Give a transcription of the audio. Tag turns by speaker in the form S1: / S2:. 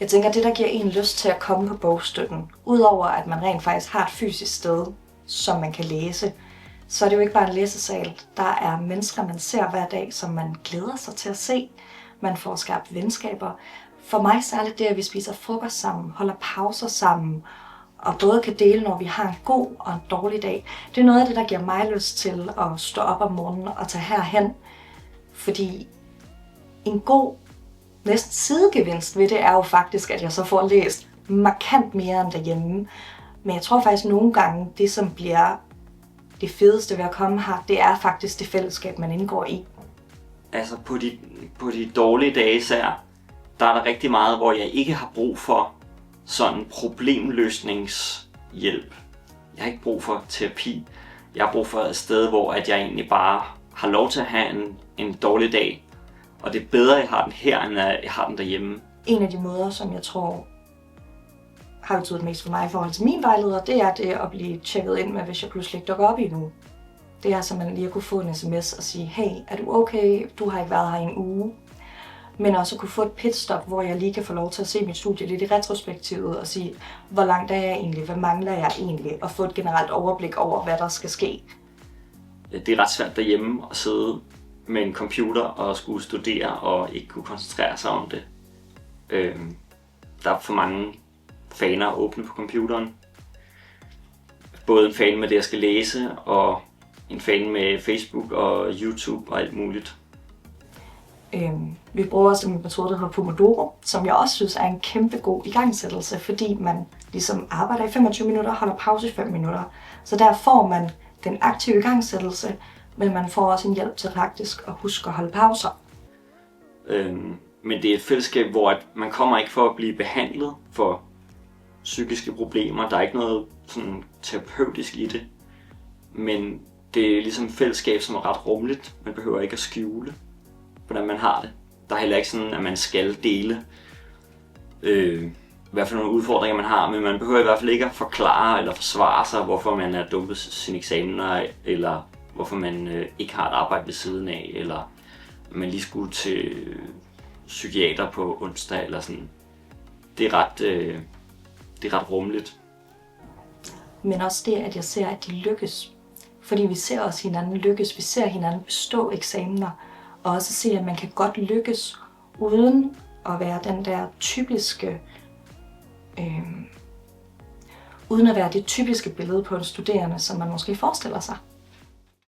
S1: Jeg tænker, at det, der giver en lyst til at komme på bogstøtten, udover at man rent faktisk har et fysisk sted, som man kan læse, så er det jo ikke bare en læsesal. Der er mennesker, man ser hver dag, som man glæder sig til at se. Man får skabt venskaber. For mig særligt det, at vi spiser frokost sammen, holder pauser sammen, og både kan dele, når vi har en god og en dårlig dag. Det er noget af det, der giver mig lyst til at stå op om morgenen og tage herhen. Fordi en god næsten sidegevinst ved det er jo faktisk, at jeg så får læst markant mere end derhjemme. Men jeg tror faktisk nogle gange, det som bliver det fedeste ved at komme her, det er faktisk det fællesskab, man indgår i.
S2: Altså på de dårlige dage især, der er der rigtig meget, hvor jeg ikke har brug for sådan problemløsningshjælp. Jeg har ikke brug for terapi. Jeg har brug for et sted, hvor at jeg egentlig bare har lov til at have en dårlig dag. Og det er bedre, at jeg har den her, end at jeg har den derhjemme.
S1: En af de måder, som jeg tror har betydet mest for mig i forhold til min vejleder, det er det at blive tjekket ind med, hvis jeg pludselig ikke dukker op i en uge. Det er simpelthen lige at kunne få en sms og sige, hey, er du okay? Du har ikke været her i en uge. Men også at kunne få et pitstop, hvor jeg lige kan få lov til at se mit studie lidt i retrospektivet og sige, hvor langt er jeg egentlig, hvad mangler jeg egentlig, og få et generelt overblik over, hvad der skal ske.
S2: Det er ret svært derhjemme at sidde med en computer og skulle studere og ikke kunne koncentrere sig om det. Der er for mange faner åbne på computeren. Både en fan med det, jeg skal læse, og en fan med Facebook og YouTube og alt muligt.
S1: Vi bruger også en metode, der hedder Pomodoro, som jeg også synes er en kæmpe god igangsættelse, fordi man ligesom arbejder i 25 minutter og holder pause i 5 minutter. Så der får man den aktive igangsættelse, men man får også en hjælp til faktisk at huske at holde pauser.
S2: Men det er et fællesskab, hvor at man kommer ikke for at blive behandlet for psykiske problemer. Der er ikke noget sådan terapeutisk i det. Men det er ligesom et fællesskab, som er ret rummeligt. Man behøver ikke at skjule, hvordan man har det. Der er heller ikke sådan, at man skal dele i hvert fald nogle udfordringer, man har. Men man behøver i hvert fald ikke at forklare eller forsvare sig, hvorfor man er dumpet sine eksamener, eller hvorfor man ikke har et arbejde ved siden af, eller man lige skulle til psykiater på onsdag, eller sådan. Det er ret rummeligt.
S1: Men også det, at jeg ser, at de lykkes. Fordi vi ser også hinanden lykkes. Vi ser hinanden bestå eksamener. Og også se, at man kan godt lykkes, uden at være den der typiske... uden at være det typiske billede på en studerende, som man måske forestiller sig.